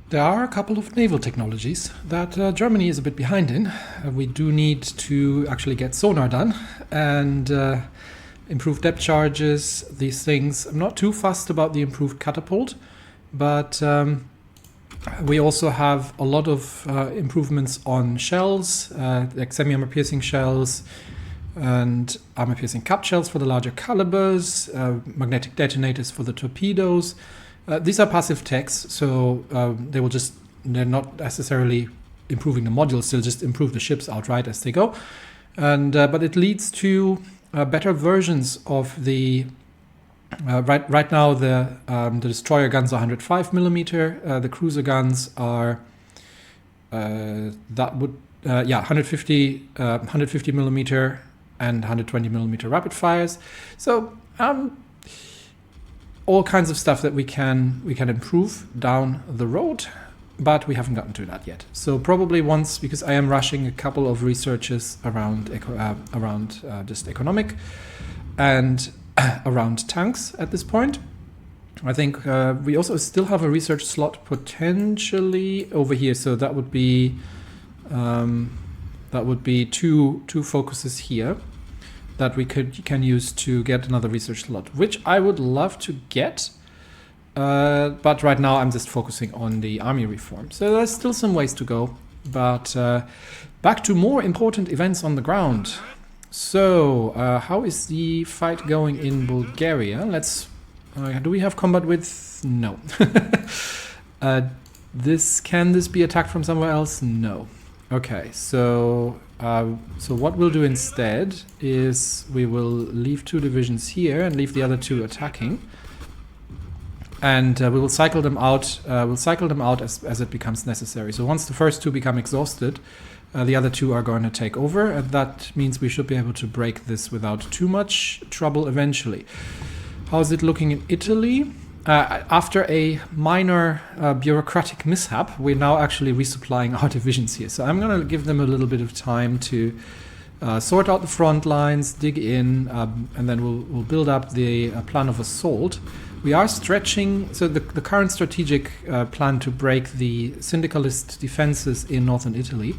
There are a couple of naval technologies that Germany is a bit behind in. We do need to actually get sonar done and improve depth charges, these things. I'm not too fussed about the improved catapult, but we also have a lot of improvements on shells, like semi-armor piercing shells and armor piercing cap shells for the larger calibers, magnetic detonators for the torpedoes. These are passive techs, so they're not necessarily improving the modules, they'll just improve the ships outright as they go. And but it leads to better versions of the right now the destroyer guns are 105 millimeter, the cruiser guns are 150 millimeter and 120 millimeter rapid fires. So all kinds of stuff that we can improve down the road, but we haven't gotten to that yet. So probably once, because I am rushing a couple of researches around just economic and around tanks at this point. I think we also still have a research slot potentially over here, so that would be two focuses here that we can use to get another research slot, which I would love to get. But right now I'm just focusing on the army reform. So there's still some ways to go. But back to more important events on the ground. So how is the fight going in Bulgaria? Let's. Do we have combat with? No. Can this be attacked from somewhere else? No. Okay, so what we'll do instead is we will leave 2 divisions here and leave the other 2 attacking, and we will cycle them out. We'll cycle them out as it becomes necessary. So once the first 2 become exhausted, the other 2 are going to take over, and that means we should be able to break this without too much trouble eventually. How is it looking in Italy? After a minor bureaucratic mishap, we're now actually resupplying our divisions here. So I'm going to give them a little bit of time to sort out the front lines, dig in, and then we'll build up the plan of assault. We are stretching, so the current strategic plan to break the Syndicalist defenses in northern Italy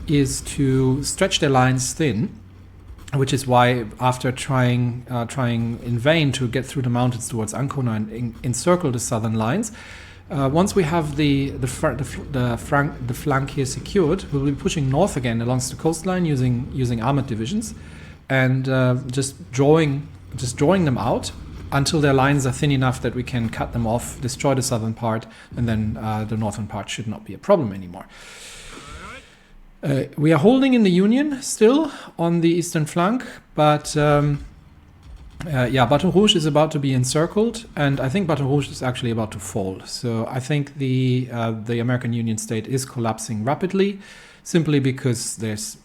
is to stretch their lines thin, which is why after trying in vain to get through the mountains towards Ancona and encircle the southern lines, once we have the flank here secured, we'll be pushing north again along the coastline using armored divisions, and just drawing them out until their lines are thin enough that we can cut them off, destroy the southern part, and then the northern part should not be a problem anymore. We are holding in the Union still on the eastern flank, but Baton Rouge is about to be encircled, and I think Baton Rouge is actually about to fall. So I think the American Union state is collapsing rapidly, simply because there's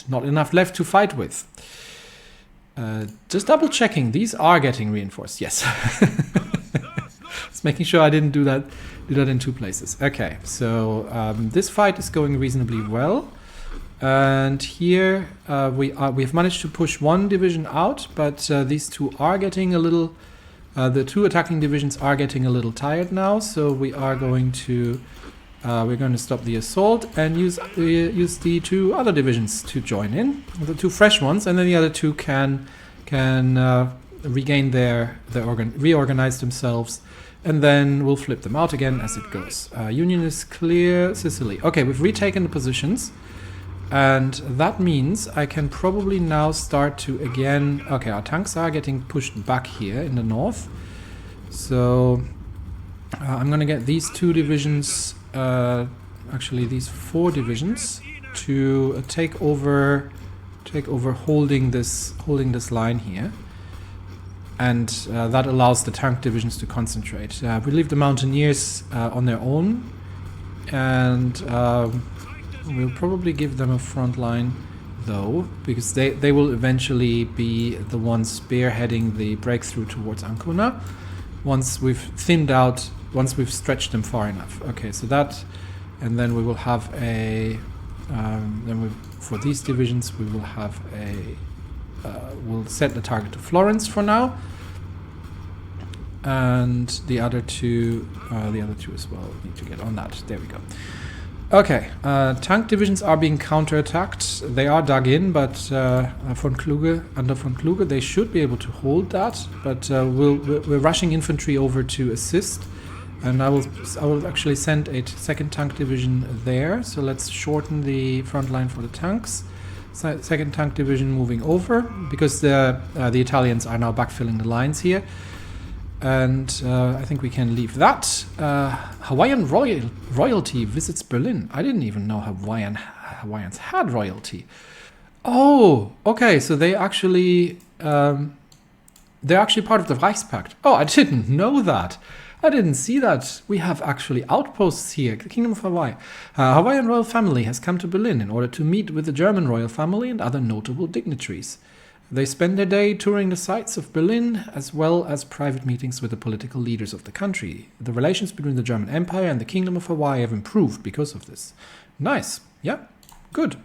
not enough left to fight with. Just double checking, these are getting reinforced. Yes. Just making sure I didn't do that in 2 places. Okay, so this fight is going reasonably well. And here we've managed to push 1 division out, but these 2 are getting a little. The 2 attacking divisions are getting a little tired now, so we are going to stop the assault and use the 2 other divisions to join in, the 2 fresh ones, and then the other 2 can regain reorganize themselves, and then we'll flip them out again as it goes. Union is clear, Sicily. Okay, we've retaken the positions. And that means I can probably now start to again. Okay, our tanks are getting pushed back here in the north. So I'm going to get these 2 divisions, actually these 4 divisions, to take over holding this line here. And that allows the tank divisions to concentrate. We leave the mountaineers on their own, and we'll probably give them a front line, though, because they will eventually be the ones spearheading the breakthrough towards Ancona once we've stretched them far enough. Okay, so that, and then we will have for these divisions we will have we'll set the target to Florence for now. and the other two as well need to get on that. There we go. Okay, tank divisions are being counterattacked. They are dug in, but under von Kluge, they should be able to hold that. But we're rushing infantry over to assist, and I will actually send a second tank division there. So let's shorten the front line for the tanks. Second tank division moving over because the Italians are now backfilling the lines here. And I think we can leave that. Hawaiian royalty visits Berlin. I didn't even know Hawaiians had royalty. Oh, okay. So they're actually part of the Reichspakt. Oh, I didn't know that. I didn't see that. We have actually outposts here. The Kingdom of Hawaii. Hawaiian royal family has come to Berlin in order to meet with the German royal family and other notable dignitaries. They spend their day touring the sights of Berlin, as well as private meetings with the political leaders of the country. The relations between the German Empire and the Kingdom of Hawaii have improved because of this. Nice. Yeah, good.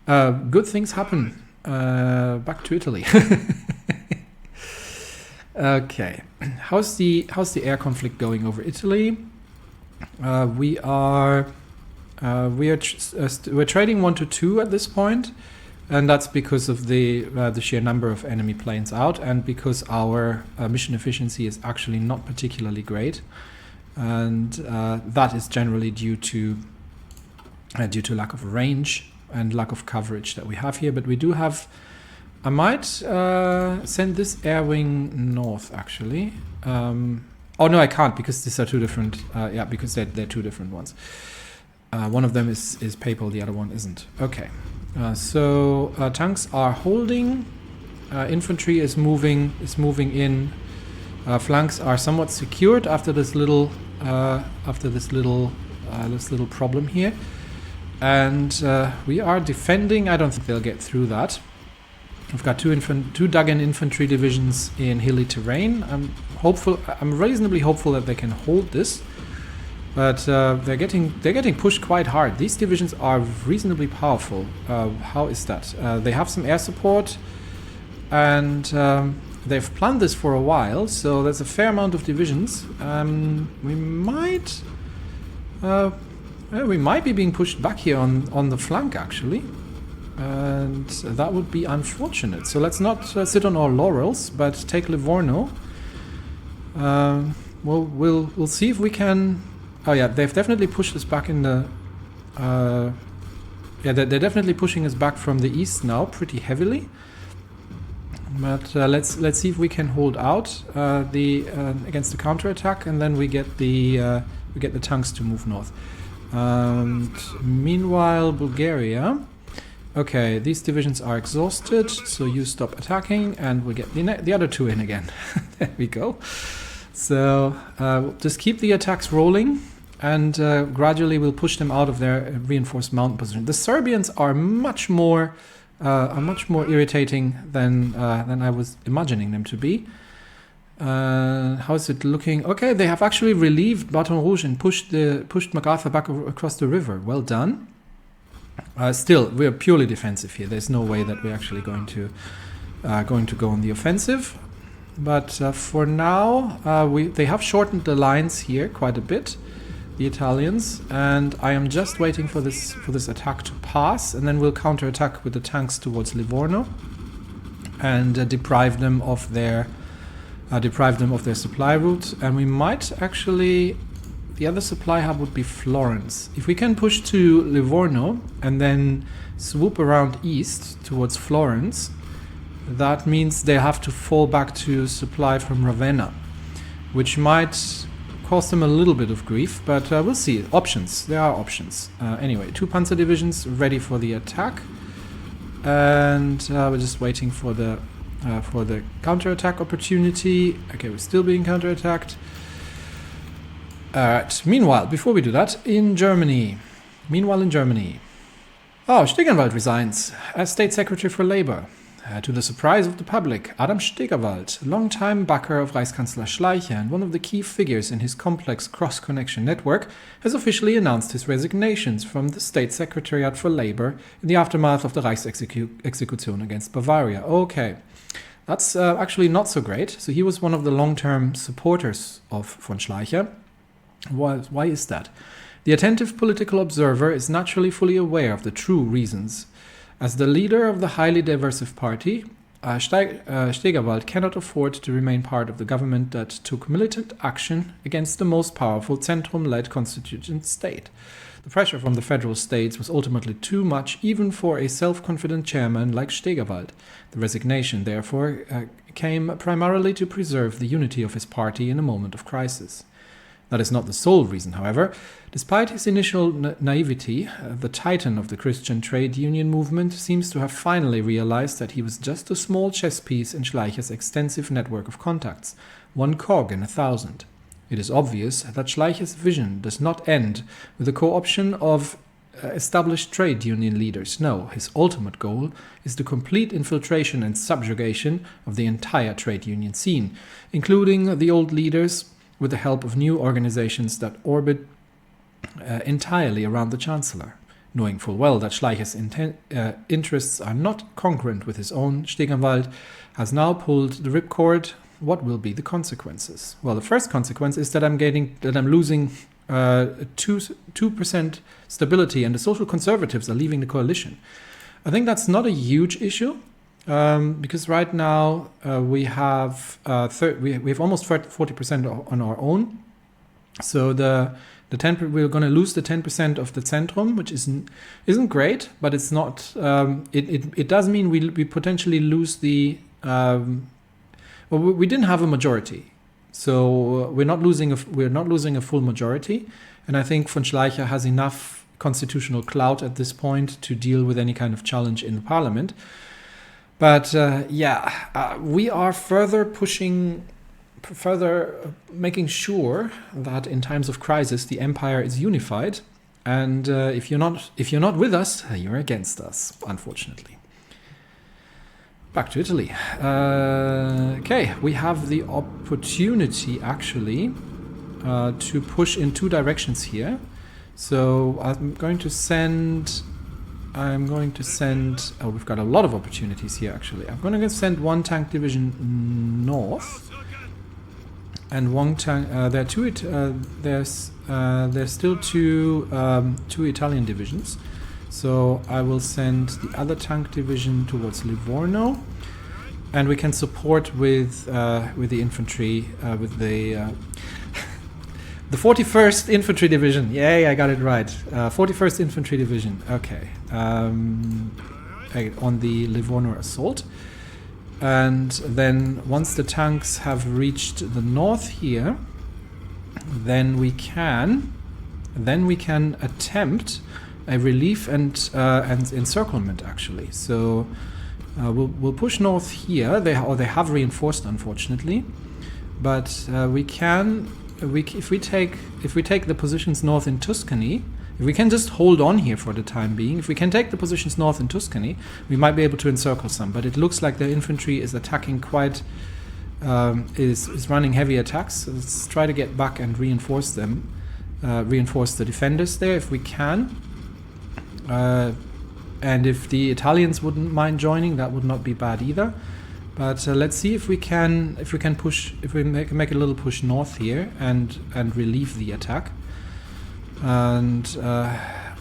Good things happen. Back to Italy. Okay. How's the air conflict going over Italy? We're trading 1 to 2 at this point. And that's because of the sheer number of enemy planes out, and because our mission efficiency is actually not particularly great, and that is generally due to lack of range and lack of coverage that we have here. But we do have. I might send this air wing north actually. Oh no, I can't because these are two different. Yeah, because they're two different ones. One of them is papal, the other one isn't. Okay. So tanks are holding, infantry is moving in, flanks are somewhat secured after this little problem here, and we are defending. I don't think they'll get through that. We've got two dug-in infantry divisions in hilly terrain. I'm reasonably hopeful that they can hold this. But they're getting pushed quite hard. These divisions are reasonably powerful. How is that? They have some air support, and they've planned this for a while. So there's a fair amount of divisions. We might be being pushed back here on the flank actually, and that would be unfortunate. So let's not sit on our laurels, but take Livorno. We'll see if we can. Oh yeah, they've definitely pushed us back in the. They're definitely pushing us back from the east now, pretty heavily. But let's see if we can hold out against the counterattack, and then we get the tanks to move north. Meanwhile, Bulgaria. Okay, these divisions are exhausted, so you stop attacking, and we'll get the other two in again. There we go. So just keep the attacks rolling. And gradually we'll push them out of their reinforced mountain position. The Serbians are much more irritating than I was imagining them to be. How is it looking? Okay, they have actually relieved Baton Rouge and pushed MacArthur back across the river. Well done. Still, we're purely defensive here. There's no way that we're actually going to go on the offensive. But for now, they have shortened the lines here quite a bit. The Italians, and I am just waiting for this attack to pass, and then we'll counterattack with the tanks towards Livorno and deprive them of their supply route. And we might actually, the other supply hub would be Florence. If we can push to Livorno and then swoop around east towards Florence, that means they have to fall back to supply from Ravenna, which might cause them a little bit of grief, but we'll see. Options. There are options. Anyway, 2 panzer divisions ready for the attack, and we're just waiting for the counterattack opportunity. Okay, we're still being counterattacked. Alright, meanwhile, before we do that, in Germany. Oh, Stegenwald resigns as State Secretary for Labor. To the surprise of the public, Adam Stegerwald, longtime backer of Reichskanzler Schleicher and one of the key figures in his complex cross-connection network, has officially announced his resignations from the State Secretariat for Labor in the aftermath of the Reichsexecution against Bavaria. Okay, That's actually not so great. So he was one of the long-term supporters of von Schleicher. Why is that? The attentive political observer is naturally fully aware of the true reasons. As the leader of the highly diversive party, Stegerwald cannot afford to remain part of the government that took militant action against the most powerful Zentrum-led constituent state. The pressure from the federal states was ultimately too much even for a self-confident chairman like Stegerwald. The resignation, therefore, came primarily to preserve the unity of his party in a moment of crisis. That is not the sole reason, however. Despite his initial naivety, the titan of the Christian trade union movement seems to have finally realized that he was just a small chess piece in Schleicher's extensive network of contacts, one cog in 1,000. It is obvious that Schleicher's vision does not end with the co-option of established trade union leaders. No, his ultimate goal is the complete infiltration and subjugation of the entire trade union scene, including the old leaders, with the help of new organizations that orbit entirely around the Chancellor. Knowing full well that Schleicher's interests are not congruent with his own, Stegenwald has now pulled the ripcord. What will be the consequences? Well, the first consequence is that I'm losing 2% stability, and the social conservatives are leaving the coalition. I think that's not a huge issue. Because right now we have almost 40% on our own. So we're going to lose the 10% of the Zentrum, which isn't great, but it's not. It does mean we potentially lose the. We didn't have a majority, so we're not losing a full majority, and I think von Schleicher has enough constitutional clout at this point to deal with any kind of challenge in the parliament. But we are further making sure that in times of crisis the empire is unified, and if you're not with us, you're against us, unfortunately. Back to Italy. Okay, we have the opportunity actually to push in two directions here. So I'm going to send. Oh, we've got a lot of opportunities here, actually. I'm going to send one tank division north, and one tank. There's still two Italian divisions. So I will send the other tank division towards Livorno, and we can support with the infantry with the. The 41st Infantry Division. Yay, I got it right. 41st Infantry Division. Okay. On the Livorno assault. And then once the tanks have reached the north here, then we can attempt a relief and encirclement, actually. So we'll push north here. They have reinforced, unfortunately, but we can. If we take the positions north in Tuscany, if we can just hold on here for the time being, if we can take the positions north in Tuscany, we might be able to encircle some. But it looks like the infantry is attacking is running heavy attacks. So let's try to get back and reinforce them, reinforce the defenders there if we can. And if the Italians wouldn't mind joining, that would not be bad either. But let's see if we make a little push north here and relieve the attack. And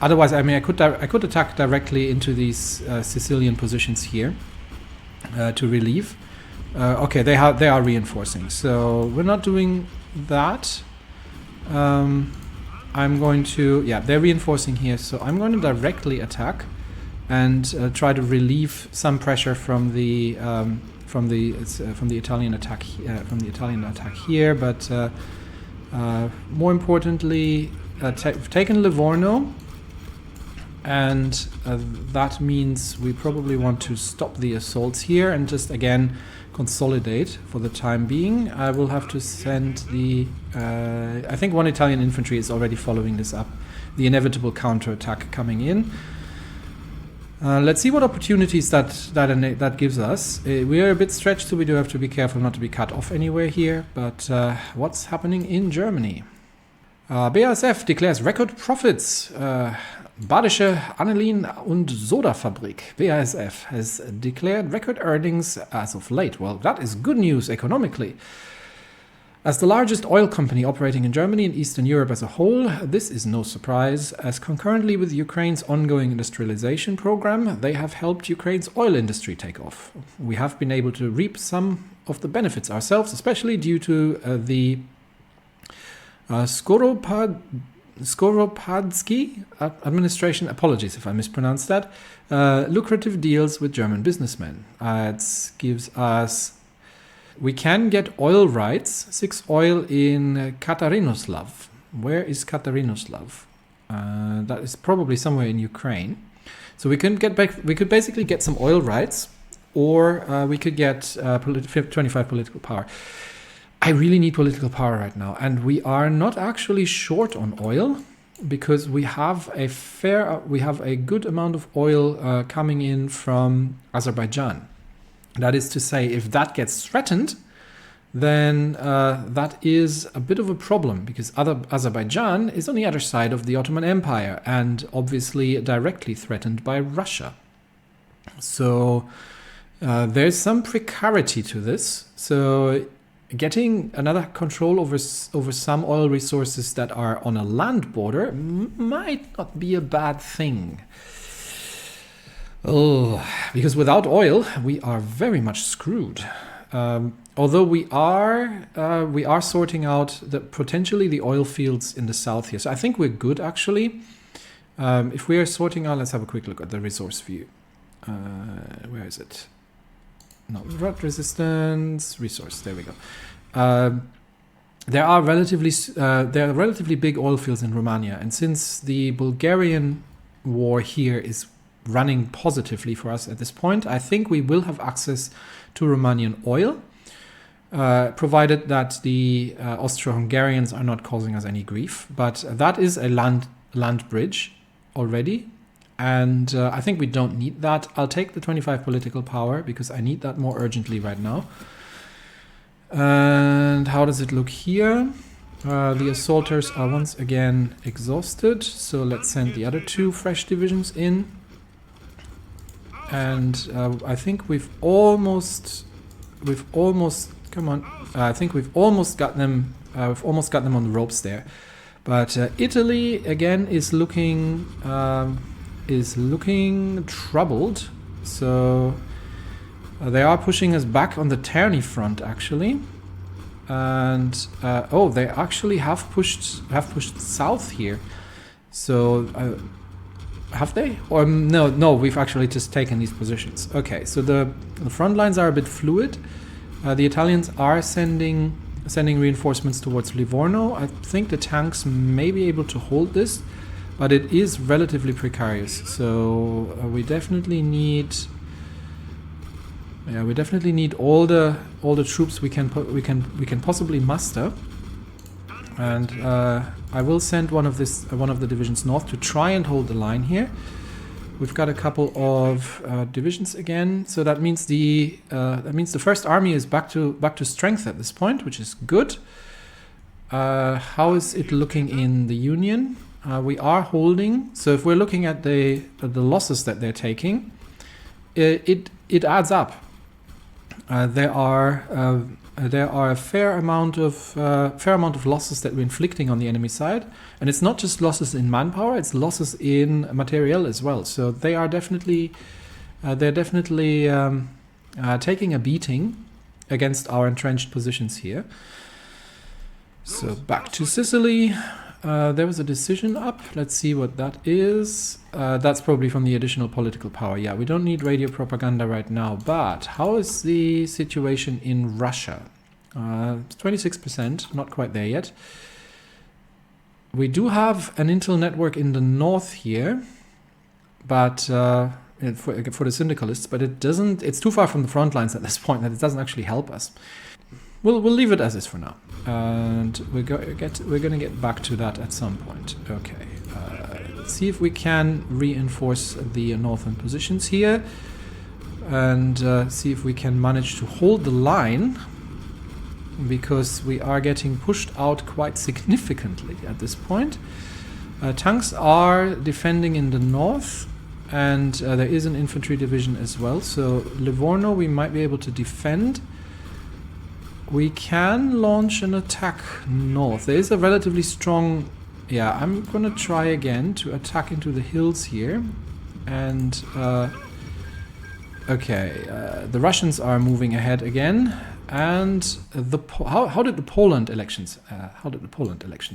otherwise, I mean, I could attack directly into these Sicilian positions here to relieve. Okay, they are reinforcing, so we're not doing that. I'm going to they're reinforcing here, so I'm going to directly attack and try to relieve some pressure from the Italian attack here, but more importantly, we've taken Livorno, and that means we probably want to stop the assaults here and just again consolidate for the time being. I will have to send I think one Italian infantry is already following this up, the inevitable counterattack coming in. Let's see what opportunities that gives us. We are a bit stretched, so we do have to be careful not to be cut off anywhere here. But what's happening in Germany? BASF declares record profits. Badische Anilin- und Soda-Fabrik, BASF, has declared record earnings as of late. Well, that is good news economically. As the largest oil company operating in Germany and Eastern Europe as a whole, this is no surprise, as concurrently with Ukraine's ongoing industrialization program, they have helped Ukraine's oil industry take off. We have been able to reap some of the benefits ourselves, especially due to the Skoropadsky administration, apologies if I mispronounced that, lucrative deals with German businessmen. It gives us... We can get oil rights, 6 oil in Katarinoslav. Where is Katarinoslav? That is probably somewhere in Ukraine. So we could basically get some oil rights, or we could get 25 political power. I really need political power right now, and we are not actually short on oil because we have a good amount of oil coming in from Azerbaijan. That is to say, if that gets threatened, then that is a bit of a problem because Azerbaijan is on the other side of the Ottoman Empire and obviously directly threatened by Russia. So there's some precarity to this. So getting another control over some oil resources that are on a land border might not be a bad thing. Oh, because without oil, we are very much screwed. Although we are sorting out potentially the oil fields in the south here. So I think we're good, actually. If we are sorting out, let's have a quick look at the resource view. Where is it? No, drought resistance, resource. There we go. There are relatively big oil fields in Romania, and since the Bulgarian war here is running positively for us at this point, I think we will have access to Romanian oil, provided that the Austro-Hungarians are not causing us any grief. But that is a land bridge already, and I think we don't need that. I'll take the 25 political power because I need that more urgently right now. And how does it look here? The assaulters are once again exhausted, so let's send the other 2 fresh divisions in. And I think we've almost come on. I think we've almost got them. We've almost got them on the ropes there. But Italy again is looking troubled. So they are pushing us back on the Terni front actually. And they actually have pushed south here. So. Have they? Or no, we've actually just taken these positions. Okay, so the front lines are a bit fluid. The Italians are sending reinforcements towards Livorno. I think the tanks may be able to hold this, but it is relatively precarious. So we definitely need all the troops we can possibly muster. And I will send one of the divisions north to try and hold the line here. We've got a couple of divisions again, so that means the first army is back to strength at this point, which is good. How is it looking in the Union? We are holding. So if we're looking at the losses that they're taking, it adds up. There are a fair amount of losses that we're inflicting on the enemy side, and it's not just losses in manpower; it's losses in materiel as well. So they are definitely taking a beating against our entrenched positions here. So back to Sicily. There was a decision up. Let's see what that is. That's probably from the additional political power. Yeah, we don't need radio propaganda right now. But how is the situation in Russia? 26%, not quite there yet. We do have an intel network in the north here, but for the Syndicalists, but it doesn't. It's too far from the front lines at this point that it doesn't actually help us. We'll leave it as is for now, and we're gonna get back to that at some point. Okay, let's see if we can reinforce the northern positions here, and see if we can manage to hold the line, because we are getting pushed out quite significantly at this point. Tanks are defending in the north, and there is an infantry division as well. So Livorno we might be able to defend. We can launch an attack north. There is a relatively strong... Yeah, I'm gonna try again to attack into the hills here. And... okay, the Russians are moving ahead again. And how did the Poland elections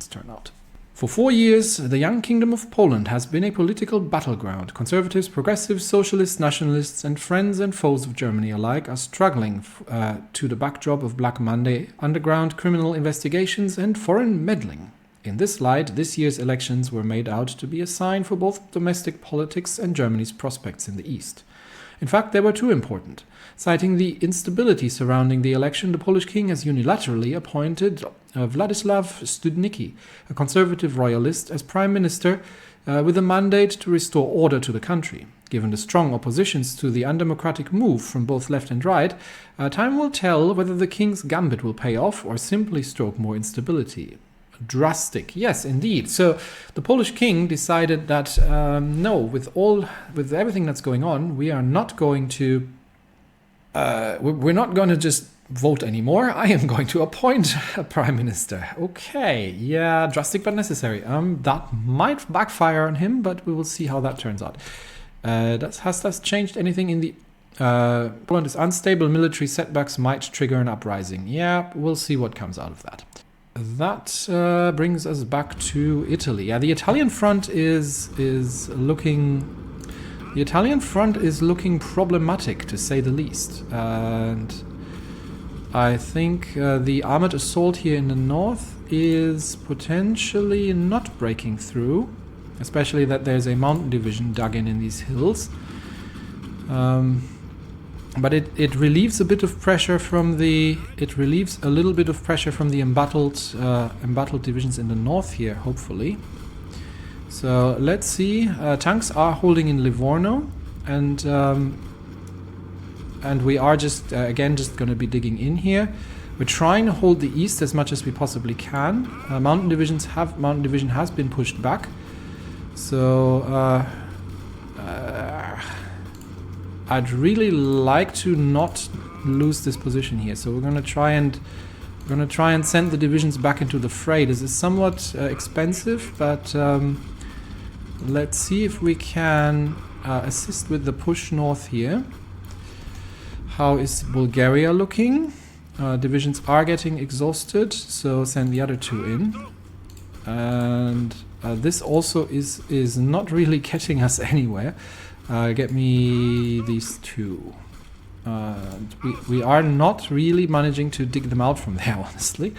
turn out? For 4 years, the young Kingdom of Poland has been a political battleground. Conservatives, progressives, socialists, nationalists, and friends and foes of Germany alike are struggling to the backdrop of Black Monday, underground criminal investigations, and foreign meddling. In this light, this year's elections were made out to be a sign for both domestic politics and Germany's prospects in the East. In fact, they were too important. Citing the instability surrounding the election, the Polish king has unilaterally appointed Władysław Studnicki, a conservative royalist, as prime minister with a mandate to restore order to the country. Given the strong oppositions to the undemocratic move from both left and right, time will tell whether the king's gambit will pay off or simply stoke more instability. Drastic, yes, indeed. So the Polish king decided that no, with everything that's going on, we are not going to we're not going to just vote anymore. I am going to appoint a prime minister. Okay, yeah, drastic but necessary. That might backfire on him, but we will see how that turns out. Has that changed anything in the Poland is unstable. Military setbacks might trigger an uprising. Yeah, we'll see what comes out of that. That brings us back to Italy. Yeah, the Italian front is looking problematic, to say the least. And I think the armored assault here in the north is potentially not breaking through, especially that there's a mountain division dug in these hills. But it relieves a bit of pressure from the... It relieves a little bit of pressure from the embattled divisions in the north here, hopefully. So let's see. Tanks are holding in Livorno, and we are just again just going to be digging in here. We're trying to hold the east as much as we possibly can. Mountain division has been pushed back, so I'd really like to not lose this position here. So we're going to try and send the divisions back into the fray. This is somewhat expensive, but let's see if we can assist with the push north here. How is Bulgaria looking? Divisions are getting exhausted, so send the other two in. And this also is not really getting us anywhere. Get me these two. We are not really managing to dig them out from there, honestly.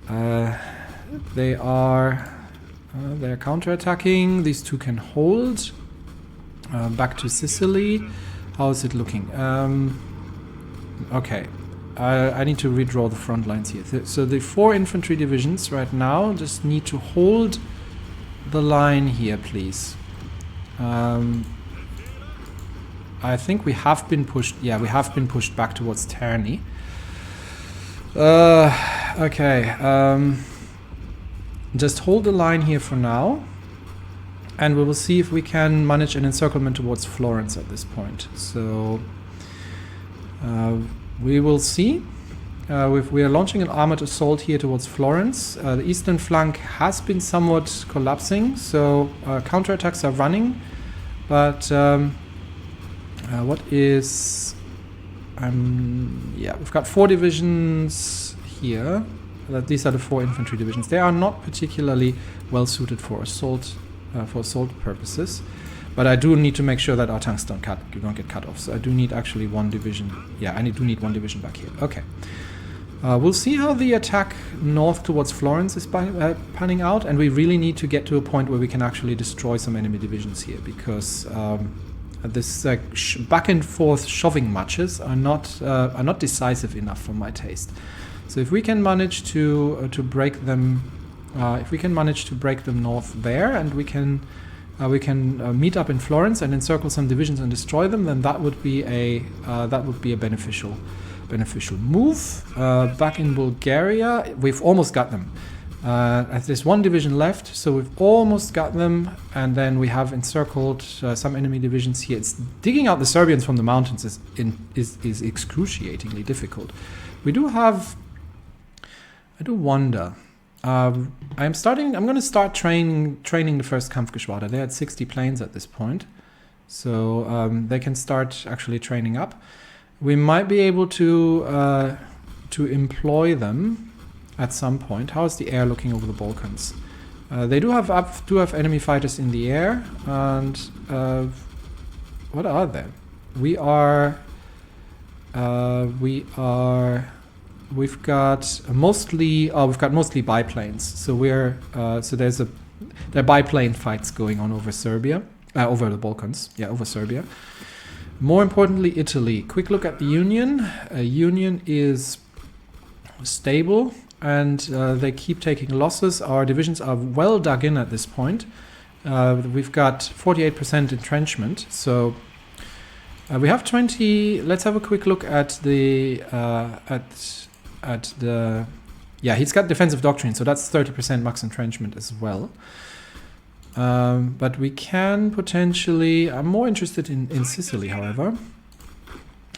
They're counterattacking. These two can hold. Back to Sicily. How is it looking? Okay. I need to redraw the front lines here. So the 4 infantry divisions right now just need to hold the line here, please. I think we have been pushed. Yeah, we have been pushed back towards Terni. Okay. Just hold the line here for now, and we will see if we can manage an encirclement towards Florence at this point. So we will see. We are launching an armored assault here towards Florence. The eastern flank has been somewhat collapsing, so counterattacks are running. But what is... yeah, we've got 4 divisions here. These are the 4 infantry divisions. They are not particularly well suited for assault purposes. But I do need to make sure that our tanks don't get cut off. So I do need actually 1 division. Yeah, I do need 1 division back here. Okay. We'll see how the attack north towards Florence is panning out, and we really need to get to a point where we can actually destroy some enemy divisions here, because this back and forth shoving matches are not decisive enough for my taste. So if we can manage to break them, north there, and we can meet up in Florence and encircle some divisions and destroy them, then that would be a beneficial move. Back in Bulgaria, we've almost got them. There's one division left, so we've almost got them, and then we have encircled some enemy divisions here. It's digging out the Serbians from the mountains is excruciatingly difficult. We do have... I do wonder. I'm going to start training the first Kampfgeschwader. They're at 60 planes at this point, so they can start actually training up. We might be able to employ them at some point. How is the air looking over the Balkans? They do have enemy fighters in the air, and what are they? We've got mostly biplanes. So there are biplane fights going on over Serbia, over the Balkans. Yeah, over Serbia. More importantly, Italy. Quick look at the Union. Union is stable, and they keep taking losses. Our divisions are well dug in at this point. We've got 48% entrenchment, so we have 20. Let's have a quick look at the yeah, he's got defensive doctrine, so that's 30% max entrenchment as well. But we can potentially... I'm more interested in Sicily, however.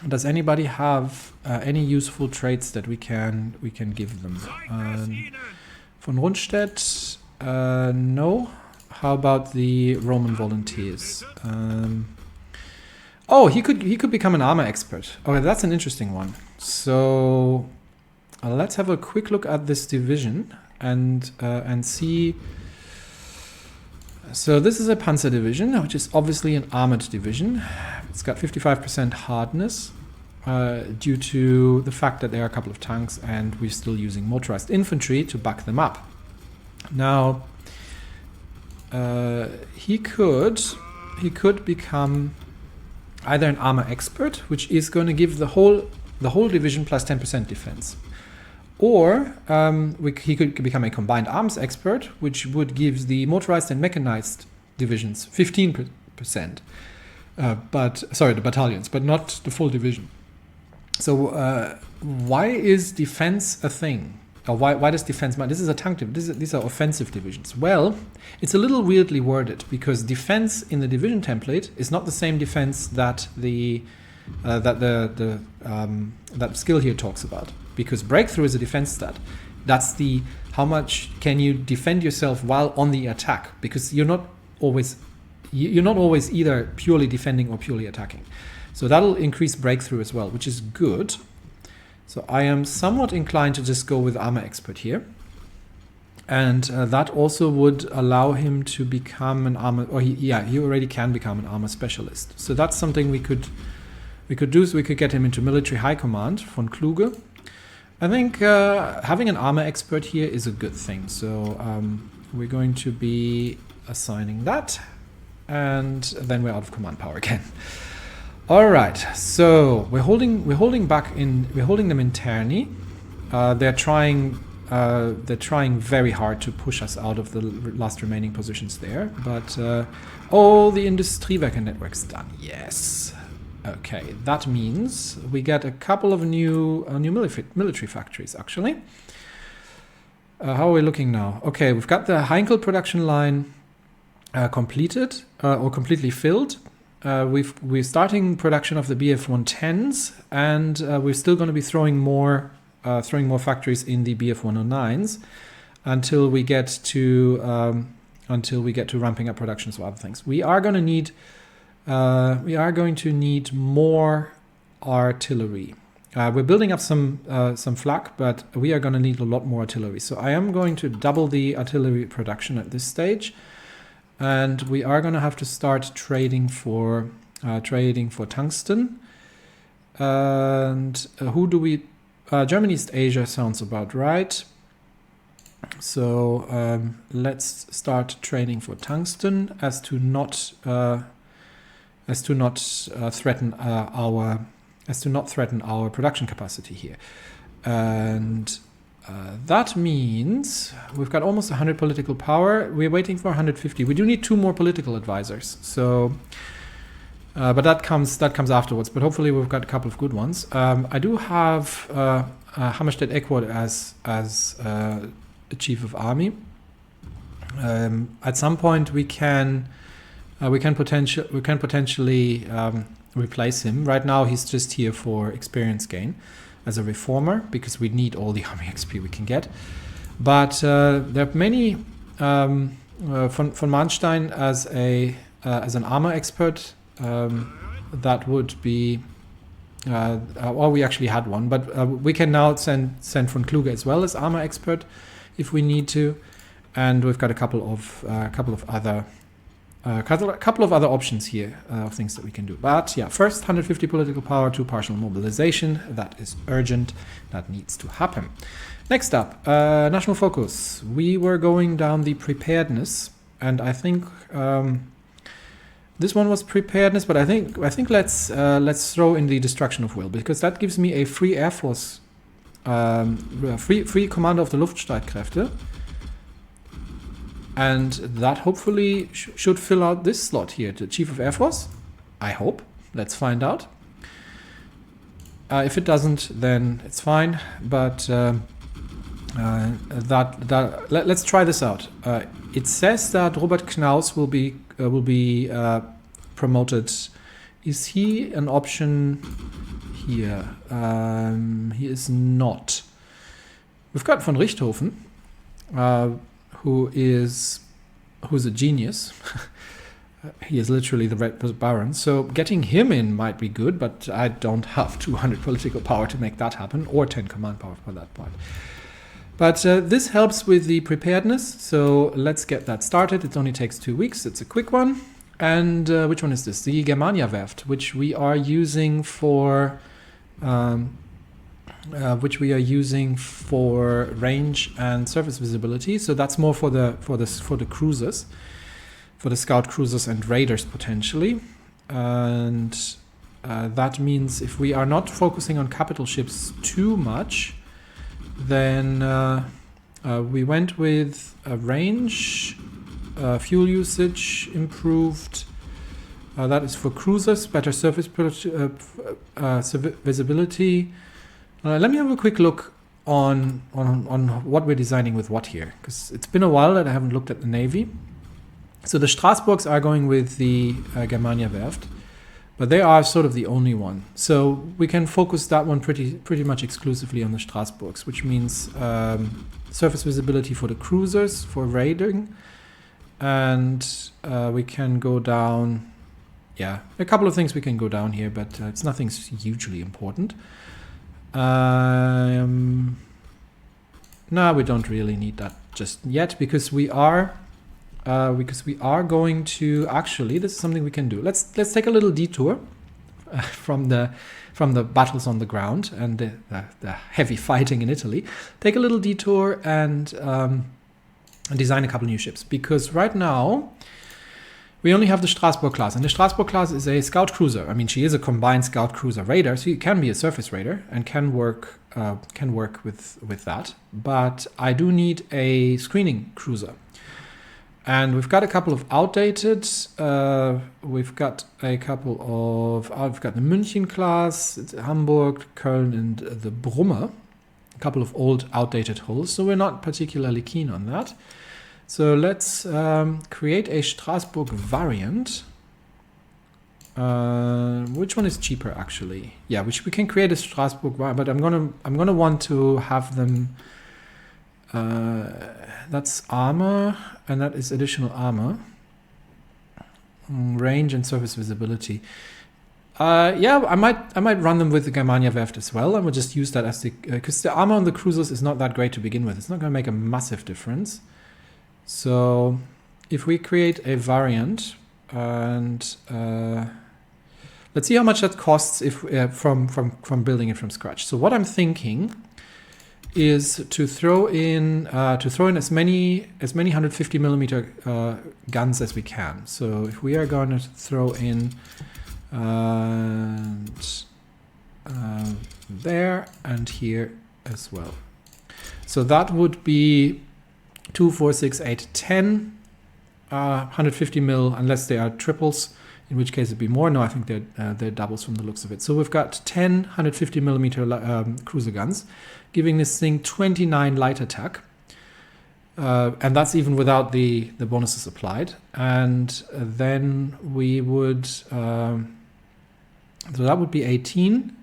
Does anybody have any useful traits that we can give them? Von Rundstedt, no. How about the Roman volunteers? Oh, he could become an armor expert. Okay, that's an interesting one. So let's have a quick look at this division and see. So this is a Panzer division, which is obviously an armored division. It's got 55% hardness due to the fact that there are a couple of tanks, and we're still using motorized infantry to back them up. Now, he could become either an armor expert, which is going to give the whole division plus 10% defense, or he could become a combined arms expert, which would give the motorized and mechanized divisions 15%. The battalions, but not the full division. So why is defense a thing? Or why does defense matter? This is a tank division. These are offensive divisions. Well, it's a little weirdly worded, because defense in the division template is not the same defense that the skill here talks about. Because breakthrough is a defense stat. That's the how much can you defend yourself while on the attack. Because you're not always either purely defending or purely attacking. So that'll increase breakthrough as well, which is good. So I am somewhat inclined to just go with armor expert here. And that also would allow him to become an armor, or he already can become an armor specialist. So that's something we could do. So we could get him into military high command, von Kluge. I think having an armor expert here is a good thing. So we're going to be assigning that, and then we're out of command power again. All right, so we're holding them in Terni. They're trying very hard to push us out of the last remaining positions there. But all the Industriewerke network's done. Yes. Okay, that means we get a couple of new military factories actually. How are we looking now? Okay, we've got the Heinkel production line completed or completely filled. We're starting production of the BF-110s, and we're still going to be throwing more factories in the BF-109s until we get to ramping up productions of other things. We are going to need more artillery. We're building up some flak, but we are going to need a lot more artillery. So I am going to double the artillery production at this stage. And we are going to have to start trading for tungsten. And who do we... Germany East Asia sounds about right. So let's start trading for tungsten as to not threaten our production capacity here. And that means we've got almost 100 political power. We're waiting for 150. We do need 2 more political advisors. So, but that comes afterwards. But hopefully we've got a couple of good ones. I do have Hammerstedt-Eckwood as chief of army. At some point we can potentially replace him. Right now he's just here for experience gain as a reformer, because we need all the army XP we can get. But there are many von Manstein as an armor expert. That would be, or we actually had one, but we can now send von Kluge as well as armor expert if we need to, and we've got a couple of other options here of things that we can do. But yeah, first 150 political power to partial mobilization. That is urgent. That needs to happen. Next up, national focus. We were going down the preparedness, and I think this one was preparedness, but I think let's throw in the destruction of will, because that gives me a free air force, free commander of the Luftstreitkräfte, and that hopefully should fill out this slot here, the chief of air force. I hope. Let's find out. If it doesn't, then it's fine. But let's try this out. It says that Robert Knaus will be promoted. Is he an option here? He is not. We've got von Richthofen, who's a genius. He is literally the Red Baron. So getting him in might be good, but I don't have 200 political power to make that happen, or 10 command power for that part. But this helps with the preparedness, so let's get that started. It only takes 2 weeks. It's a quick one. And which one is this? The Germania Werft, which we are using for range and surface visibility. So that's more for the cruisers, for the scout cruisers and raiders potentially. And that means if we are not focusing on capital ships too much, then we went with a range, fuel usage improved. That is for cruisers, better surface visibility. Let me have a quick look on what we're designing with what here, because it's been a while that I haven't looked at the Navy. So the Strasbourgs are going with the Germania Werft, but they are sort of the only one. So we can focus that one pretty much exclusively on the Strasbourgs, which means surface visibility for the cruisers, for raiding, and we can go down. Yeah, a couple of things we can go down here, but it's nothing hugely important. No, we don't really need that just yet, because we are going to actually. This is something we can do. Let's take a little detour from the battles on the ground and the heavy fighting in Italy. Take a little detour and design a couple new ships, because right now we only have the Strasbourg class, and the Strasbourg class is a scout cruiser. I mean, she is a combined scout cruiser raider, so you can be a surface raider and can work with that. But I do need a screening cruiser, and we've got a couple of outdated. We've got the München class, Hamburg, Köln, and the Brummer. A couple of old, outdated hulls, so we're not particularly keen on that. So let's create a Strasbourg variant. Which one is cheaper, actually? Yeah, which we can create a Strasbourg variant, but I'm gonna want to have them. That's armor, and that is additional armor, range and surface visibility. Yeah, I might run them with the Germania Werft as well, and we'll just use that as the because the armor on the cruisers is not that great to begin with. It's not going to make a massive difference. So if we create a variant, and let's see how much that costs if from building it from scratch. So what I'm thinking is to throw in as many 150 millimeter guns as we can. So if we are going to throw in there and here as well, so that would be 2, 4, 6, 8, 10, 150 mil, unless they are triples, in which case it'd be more. No, I think they're doubles from the looks of it. So we've got 10 150 millimeter cruiser guns, giving this thing 29 light attack. And that's even without the bonuses applied. And then we would, so that would be 18.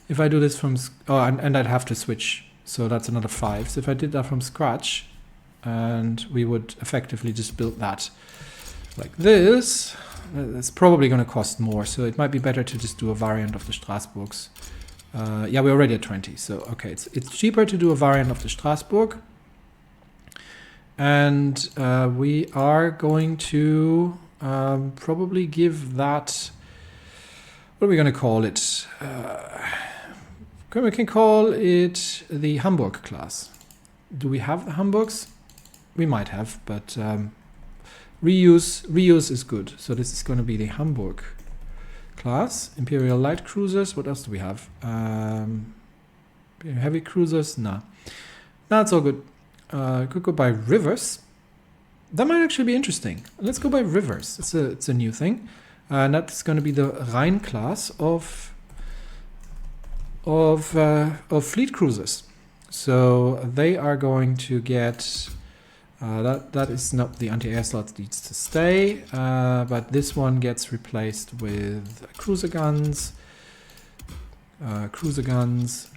If I do this from, and I'd have to switch. So that's another 5. So if I did that from scratch, and we would effectively just build that like this, it's probably going to cost more. So it might be better to just do a variant of the Strasbourgs. Yeah, we're already at 20. So, okay, it's cheaper to do a variant of the Strasbourg. And we are going to probably give that, what are we going to call it? We can call it the Hamburg class. Do we have the Hamburgs? We might have, but reuse is good. So this is going to be the Hamburg class. Imperial light cruisers. What else do we have? Heavy cruisers? Nah. That's all good. Could go by rivers. That might actually be interesting. Let's go by rivers. It's a new thing. And that's going to be the Rhine class of fleet cruisers. So they are going to get that is not the anti-air slot needs to stay, but this one gets replaced with cruiser guns,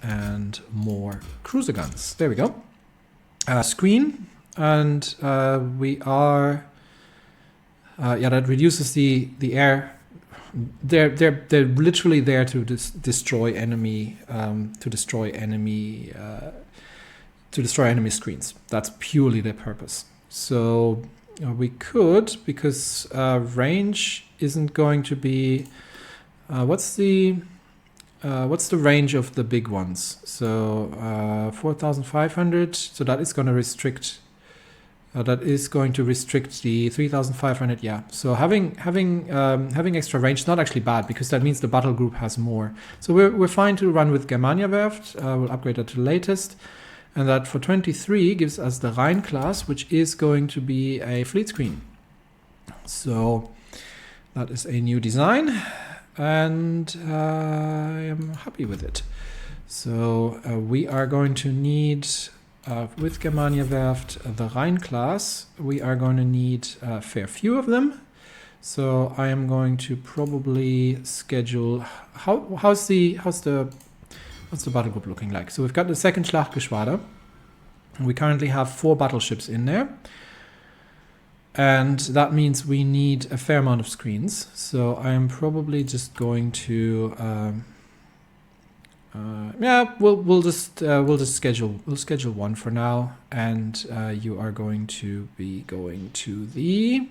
and more cruiser guns. There we go. Screen, and we are that reduces the air. They're literally there to destroy enemy screens. That's purely their purpose. So we could, because range isn't going to be what's the range of the big ones? So 4,500. So that is going to restrict. That is going to restrict the 3,500. Yeah. So having extra range is not actually bad, because that means the battle group has more. So we're fine to run with Germania Werft. We'll upgrade that to latest, and that for 23 gives us the Rhine class, which is going to be a fleet screen. So that is a new design, and I am happy with it. So we are going to need. With Germania Werft, the Rhine class, we are going to need a fair few of them. So I am going to probably schedule. How's the battle group looking like? So we've got the second Schlachtgeschwader. We currently have 4 battleships in there, and that means we need a fair amount of screens. So I am probably just going to. We'll schedule one for now, and you are going to be going to the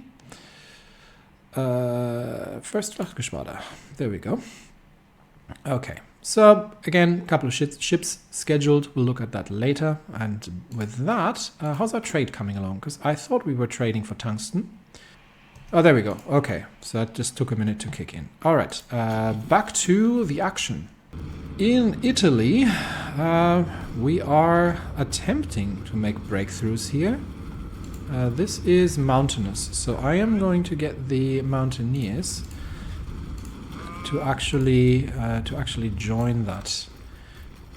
first Schlachtgeschwader. There we go. Okay, so again, a couple of ships scheduled. We'll look at that later. And with that, how's our trade coming along? Because I thought we were trading for tungsten. Oh, there we go. Okay, so that just took a minute to kick in. All right, back to the action. In Italy, we are attempting to make breakthroughs here. This is mountainous, so I am going to get the mountaineers to actually join that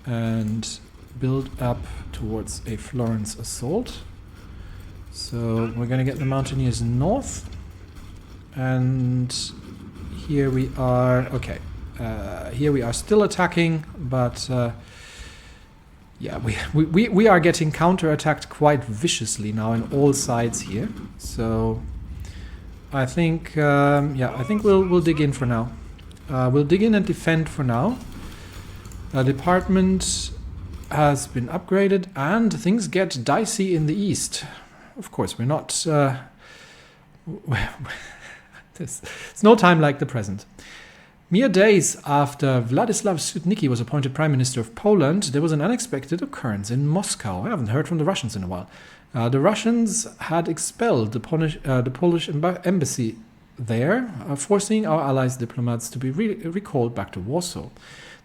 and build up towards a Florence assault. So we're going to get the mountaineers north, and here we are. Okay. Here we are still attacking, but yeah, we are getting counter-attacked quite viciously now in all sides here. So I think we'll dig in for now. We'll dig in and defend for now. Department has been upgraded, and things get dicey in the east. Of course, we're not. It's no time like the present. Mere days after Władysław Sudnicki was appointed Prime Minister of Poland, there was an unexpected occurrence in Moscow. I haven't heard from the Russians in a while. The Russians had expelled the Polish embassy there, forcing our allies' diplomats to be recalled back to Warsaw.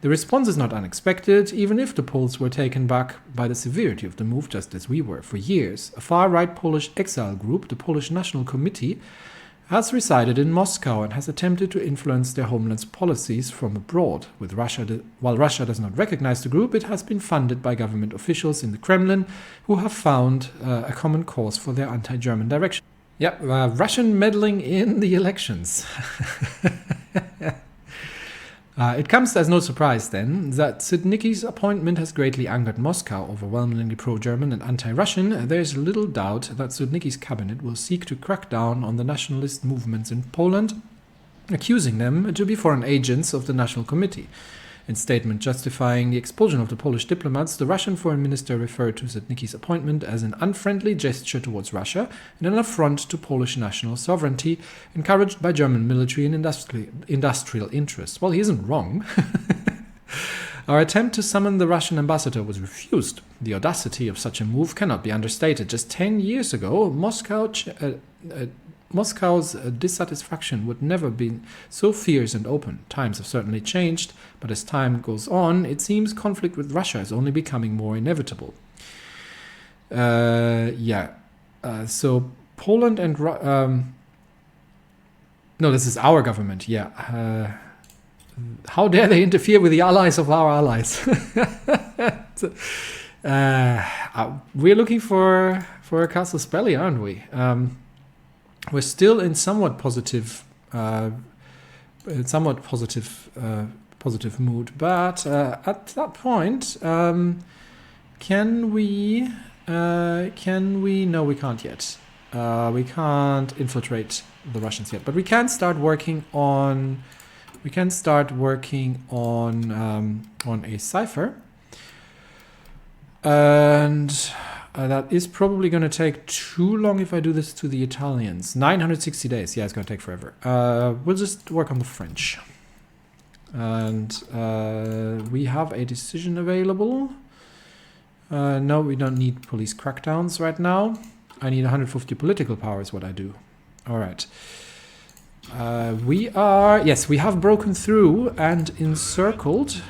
The response is not unexpected, even if the Poles were taken back by the severity of the move, just as we were. For years, a far-right Polish exile group, the Polish National Committee, has resided in Moscow and has attempted to influence their homeland's policies from abroad. While Russia does not recognize the group, it has been funded by government officials in the Kremlin who have found a common cause for their anti-German direction. Yep, Russian meddling in the elections. It comes as no surprise, then, that Syndicalist's appointment has greatly angered Moscow, overwhelmingly pro-German and anti-Russian. There is little doubt that Syndicalist's cabinet will seek to crack down on the nationalist movements in Poland, accusing them to be foreign agents of the National Committee. In statement justifying the expulsion of the Polish diplomats, the Russian foreign minister referred to Syndicalist's appointment as an unfriendly gesture towards Russia and an affront to Polish national sovereignty, encouraged by German military and industrial interests. Well, he isn't wrong. Our attempt to summon the Russian ambassador was refused. The audacity of such a move cannot be understated. Just 10 years ago, Moscow's dissatisfaction would never been so fierce and open. Times have certainly changed, but as time goes on, it seems conflict with Russia is only becoming more inevitable. So Poland and no, this is our government. Yeah. How dare they interfere with the allies of our allies? We're looking for a casus belli, aren't we? We're still in somewhat positive mood, but at that point, can we? No, we can't yet. We can't infiltrate the Russians yet, but we can start working on. On a cipher, and that is probably going to take too long if I do this to the Italians. 960 days. Yeah, it's going to take forever. We'll just work on the French. And we have a decision available. No, we don't need police crackdowns right now. I need 150 political power is what I do. All right. We have broken through and encircled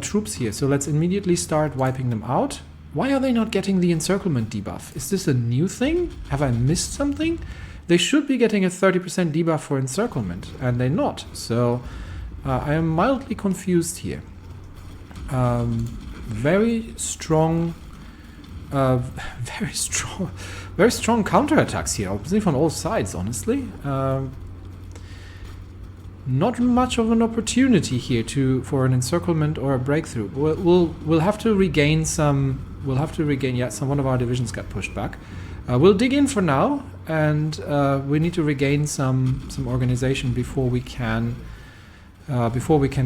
troops here. So let's immediately start wiping them out. Why are they not getting the encirclement debuff? Is this a new thing? Have I missed something? They should be getting a 30% debuff for encirclement, and they're not. So I am mildly confused here. Very strong counterattacks here, obviously from all sides, honestly. Not much of an opportunity here for an encirclement or a breakthrough. We'll have to regain some. We'll have to regain. Yeah, one of our divisions got pushed back. We'll dig in for now, and we need to regain some organization before we can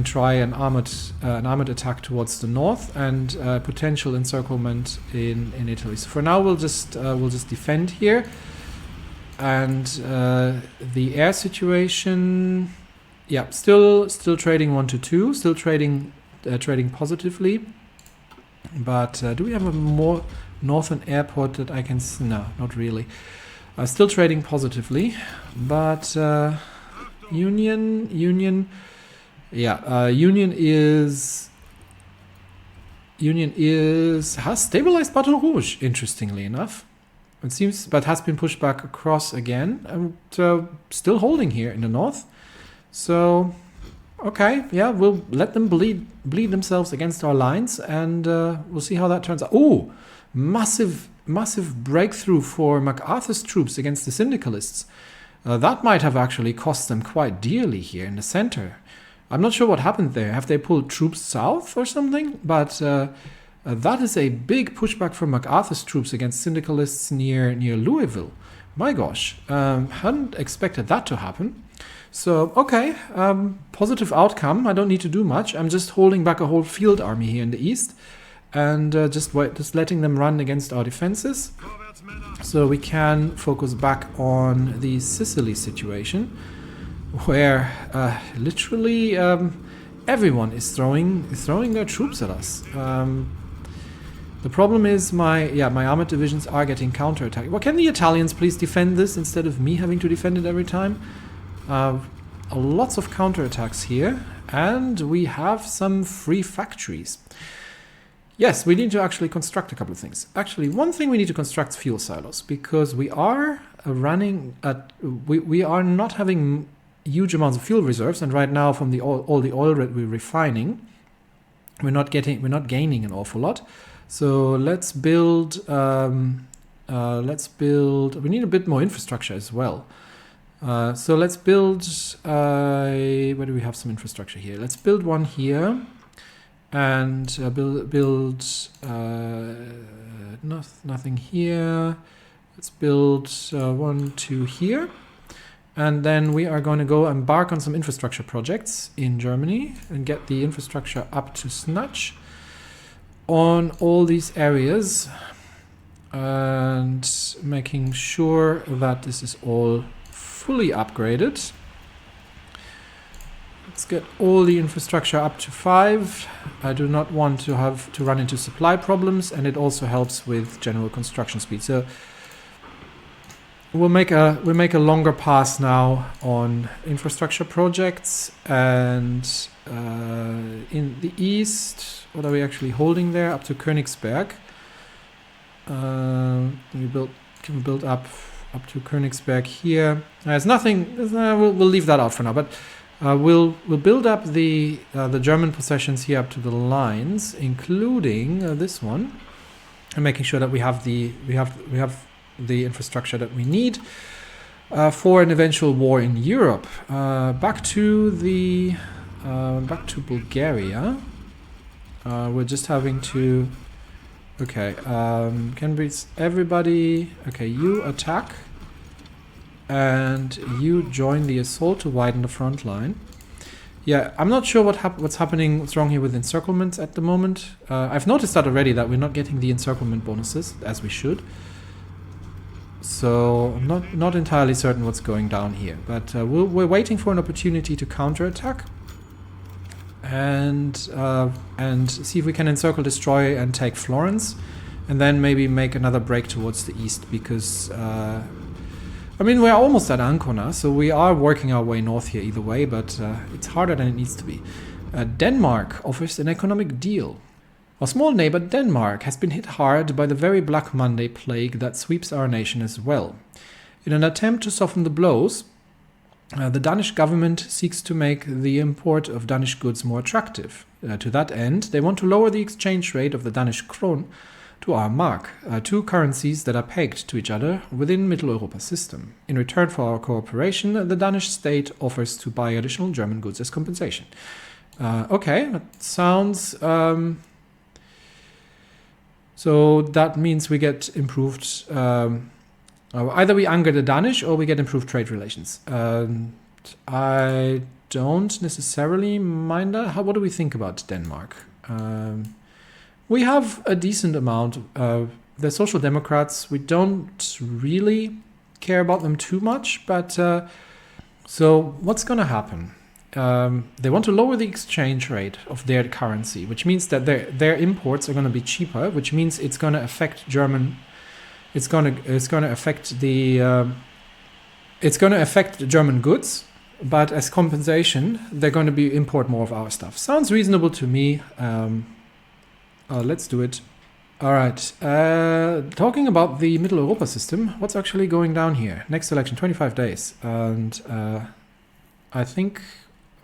try an armored attack towards the north and potential encirclement in Italy. So for now, we'll just defend here, and the air situation. Yeah, still trading 1-2, still trading positively. But do we have a more northern airport that I can? No, not really. Still trading positively, but Union. Yeah, Union has stabilized Baton Rouge. Interestingly enough, it seems, but has been pushed back across again. So still holding here in the north. So, okay, yeah, we'll let them bleed themselves against our lines, and we'll see how that turns out. Oh, massive breakthrough for MacArthur's troops against the Syndicalists. That might have actually cost them quite dearly here in the center. I'm not sure what happened there. Have they pulled troops south or something? But that is a big pushback from MacArthur's troops against Syndicalists near Louisville. My gosh, hadn't expected that to happen. So, okay, positive outcome. I don't need to do much. I'm just holding back a whole field army here in the east and just letting them run against our defenses. So we can focus back on the Sicily situation, where literally everyone is throwing their troops at us. The problem is my armored divisions are getting counterattacked. Well, can the Italians please defend this instead of me having to defend it every time? Lots of counterattacks here, and we have some free factories. Yes, we need to actually construct a couple of things. Actually, one thing we need to construct is fuel silos, because we are running at we are not having huge amounts of fuel reserves, and right now from the all the oil that we're refining, we're not gaining an awful lot. So let's build we need a bit more infrastructure as well. So let's build where do we have some infrastructure here? Let's build one here. And build nothing here. Let's build 1, 2 here. And then we are going to go embark on some infrastructure projects in Germany and get the infrastructure up to snatch on all these areas, and making sure that this is all fully upgraded. Let's get all the infrastructure up to 5. I do not want to have to run into supply problems, and it also helps with general construction speed. So we'll make a longer pass now on infrastructure projects, and in the east, what are we actually holding there? Up to Königsberg. Can we build up to Königsberg here? There's nothing. We'll leave that out for now, but. We'll build up the German possessions here up to the lines, including this one, and making sure that we have the infrastructure that we need for an eventual war in Europe. Back to Bulgaria. We're just having to. Okay. Can we everybody? Okay, you attack. And you join the assault to widen the front line. Yeah, I'm not sure what's happening, what's wrong here with encirclements at the moment. I've noticed that already, that we're not getting the encirclement bonuses as we should. So I'm not entirely certain what's going down here. But we're waiting for an opportunity to counterattack. And see if we can encircle, destroy, and take Florence. And then maybe make another break towards the east, because... I mean, we're almost at Ancona, so we are working our way north here either way, but it's harder than it needs to be. Denmark offers an economic deal. Our small neighbor Denmark has been hit hard by the very Black Monday plague that sweeps our nation as well. In an attempt to soften the blows, the Danish government seeks to make the import of Danish goods more attractive. To that end, they want to lower the exchange rate of the Danish krone to our mark, two currencies that are pegged to each other within Mitteleuropa system. In return for our cooperation, the Danish state offers to buy additional German goods as compensation. Okay, that sounds... so that means we get improved... either we anger the Danish or we get improved trade relations. I don't necessarily mind that. What do we think about Denmark? We have a decent amount. The Social Democrats, we don't really care about them too much, but so what's going to happen? They want to lower the exchange rate of their currency, which means that their imports are going to be cheaper, which means it's going to affect German. It's going to affect the German goods, but as compensation, they're going to import more of our stuff. Sounds reasonable to me. Let's do it. All right. Talking about the Mitteleuropa system, what's actually going down here? Next election, 25 days. And I think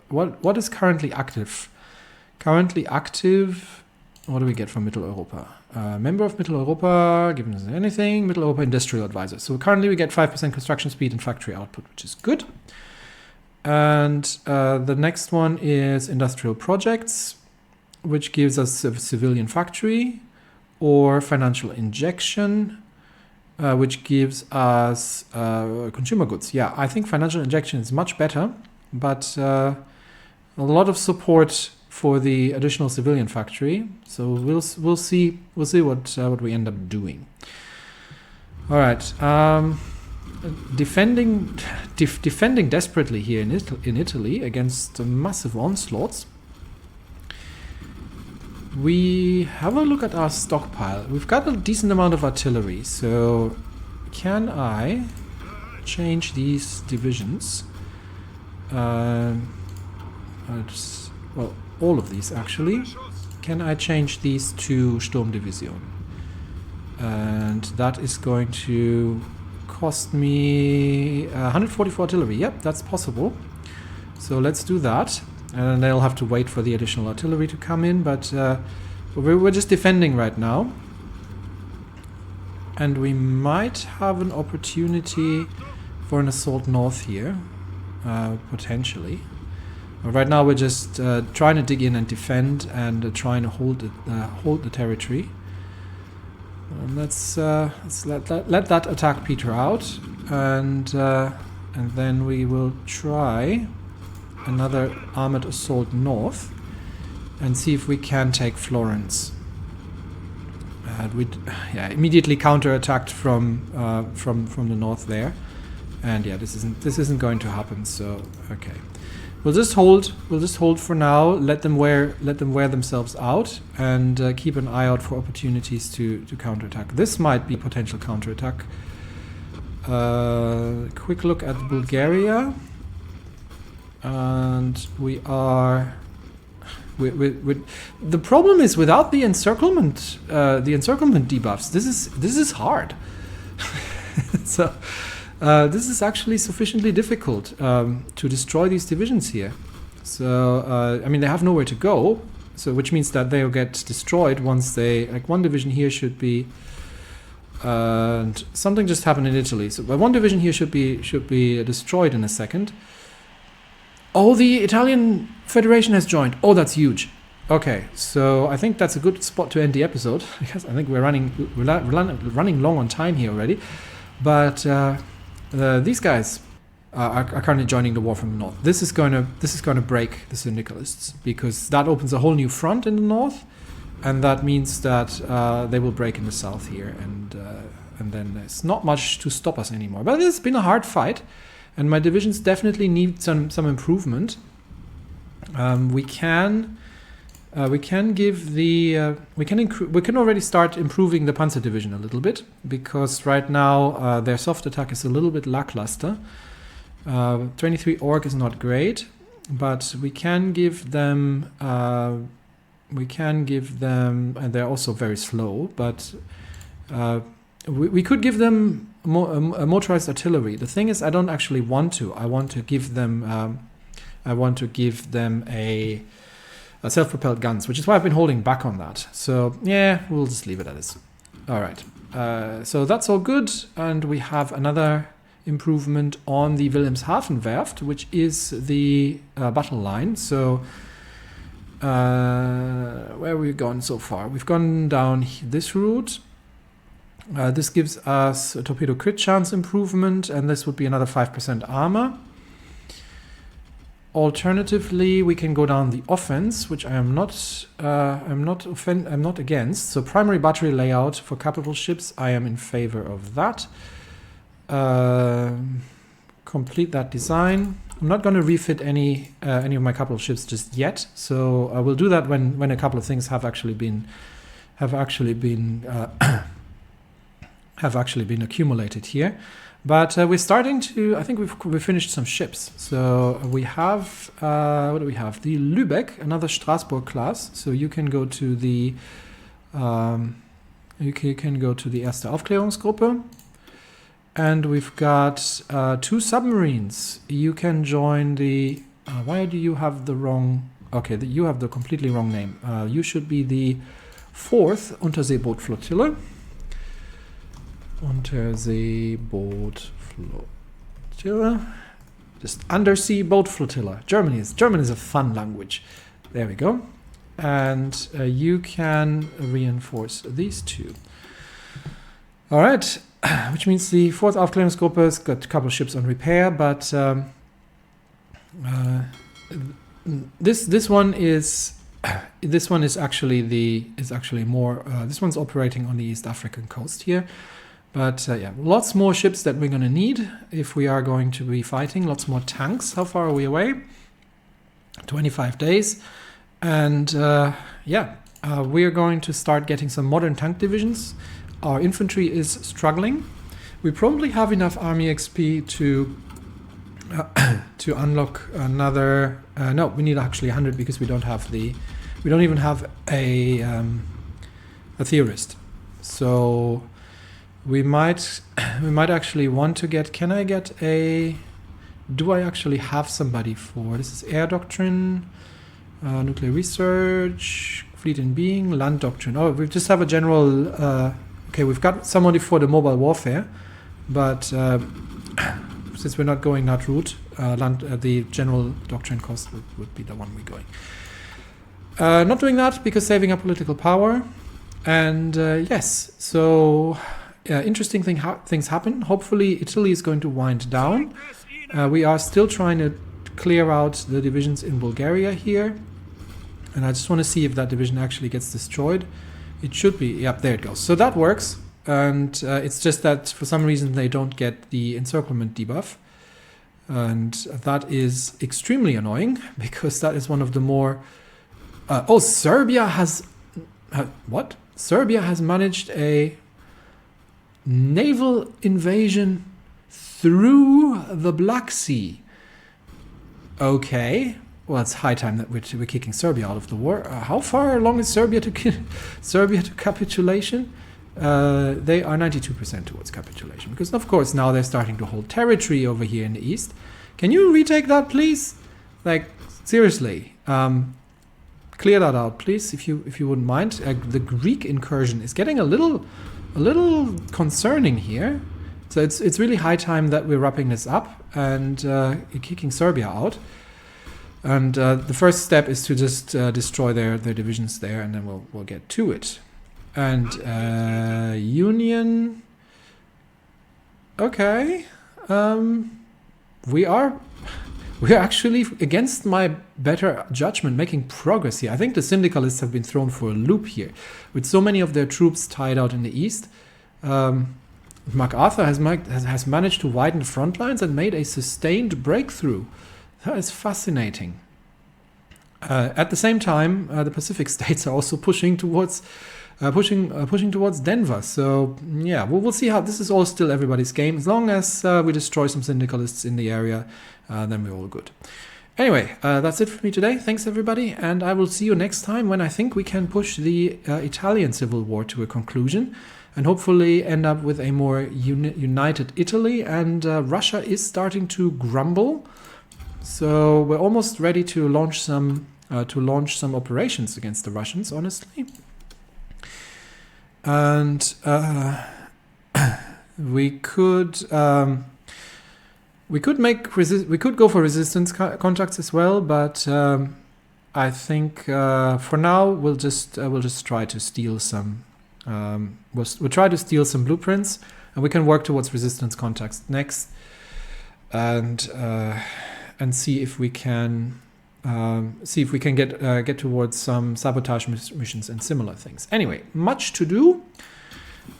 what is currently active? Currently active, what do we get from Mitteleuropa? Member of Mitteleuropa, given us anything, Mitteleuropa Industrial Advisor. So currently we get 5% construction speed and factory output, which is good. And the next one is Industrial Projects, which gives us a civilian factory, or financial injection, which gives us consumer goods. Yeah, I think financial injection is much better, but a lot of support for the additional civilian factory. So we'll see what we end up doing. All right, defending desperately here in Italy against massive onslaughts. We have a look at our stockpile. We've got a decent amount of artillery, so can I change these divisions? Well, all of these actually. can I change these to Sturmdivision? And that is going to cost me 144 artillery. Yep, that's possible. So let's do that. And they'll have to wait for the additional artillery to come in, but we're just defending right now. And we might have an opportunity for an assault north here, potentially. But right now we're just trying to dig in and defend and trying to hold the territory. And let's let that attack peter out, and then we will try another armored assault north and see if we can take Florence. We immediately counterattacked from the north there, and yeah, this isn't going to happen. So okay, we'll just hold for now. Let them wear themselves out, and keep an eye out for opportunities to counterattack. This might be potential counterattack. Quick look at Bulgaria, and we are. The problem is without the encirclement debuffs. This is hard. So this is actually sufficiently difficult to destroy these divisions here. So I mean, they have nowhere to go. So which means that they'll get destroyed once they one division here should be. And something just happened in Italy. So one division here should be destroyed in a second. Oh, the Italian Federation has joined. Oh, that's huge. Okay, so I think that's a good spot to end the episode, because I think we're running long on time here already. But these guys are currently joining the war from the north. This is going to break the Syndicalists, because that opens a whole new front in the north, and that means that they will break in the south here, and then there's not much to stop us anymore. But it's been a hard fight. And my divisions definitely need some improvement. We can already start improving the Panzer Division a little bit, because right now their soft attack is a little bit lackluster. 23 orc is not great, but we can give them and they're also very slow, but we could give them motorized artillery. The thing is, I don't actually want to. I want to give them a self-propelled guns, which is why I've been holding back on that. So yeah, we'll just leave it at this. All right. So that's all good, and we have another improvement on the Wilhelmshaven Werft, which is the battle line. So where have we gone so far? We've gone down this route. This gives us a torpedo crit chance improvement, and this would be another 5% armor. Alternatively, we can go down the offense, which I'm not against. So primary battery layout for capital ships, I am in favor of that. Complete that design. I'm not going to refit any of my capital ships just yet. So I will do that when a couple of things have actually been accumulated here. But we're starting to, I think we've finished some ships. So we have, what do we have? The Lübeck, another Strasbourg class. So you can go to the, Erste Aufklärungsgruppe. And we've got 2 submarines. You can join the, why do you have the wrong, okay, you have the completely wrong name. You should be the 4th Unterseebootflottille. Unterseebootflottille. Just undersea boat flotilla. German is a fun language. There we go. And you can reinforce these 2. All right, which means the 4th Aufklärungsgruppe has got a couple of ships on repair, but this one is actually more. This one's operating on the East African coast here. But yeah, lots more ships that we're going to need if we are going to be fighting. Lots more tanks. How far are we away? 25 days. And we are going to start getting some modern tank divisions. Our infantry is struggling. We probably have enough army XP to unlock another. No, we need actually 100 because we don't have the We don't even have a theorist. So we might actually want to get. Can I get a? Do I actually have somebody for this? Is air doctrine, nuclear research, fleet in being, land doctrine. Oh, we just have a general. Okay, we've got somebody for the mobile warfare, but since we're not going that route, the general doctrine cost would be the one we're going. Not doing that because saving up political power. And yes, so interesting things happen. Hopefully Italy is going to wind down. We are still trying to clear out the divisions in Bulgaria here. And I just want to see if that division actually gets destroyed. It should be. Yep, there it goes. So that works. And it's just that for some reason they don't get the encirclement debuff. And that is extremely annoying because that is one of the more... oh, Serbia has... what? Serbia has managed a naval invasion through the Black Sea. Okay. Well, it's high time that we're kicking Serbia out of the war. How far along is Serbia to capitulation? They are 92% towards capitulation. Because, of course, now they're starting to hold territory over here in the east. Can you retake that, please? Like, seriously. Clear that out, please, if you wouldn't mind. The Greek incursion is getting a little concerning here. So it's really high time that we're wrapping this up and kicking Serbia out. And the first step is to just destroy their divisions there, and then we'll get to it. And Union. Okay, we are actually, against my better judgment, making progress here. I think the Syndicalists have been thrown for a loop here, with so many of their troops tied out in the east. MacArthur has managed to widen the front lines and made a sustained breakthrough. That is fascinating. At the same time, the Pacific states are also pushing towards Denver. So yeah, we'll see how this is all still everybody's game. As long as we destroy some Syndicalists in the area, then we're all good. Anyway, that's it for me today. Thanks everybody, and I will see you next time when I think we can push the Italian Civil War to a conclusion and hopefully end up with a more united Italy. And Russia is starting to grumble. So we're almost ready to launch some operations against the Russians, honestly. And we could go for resistance contracts as well, but I think for now we'll just try to steal some. We'll try to steal some blueprints, and we can work towards resistance contracts next, and see if we can get towards some sabotage missions and similar things. Anyway, much to do,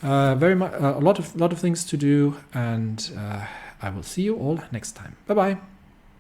a lot of things to do, and I will see you all next time. Bye bye.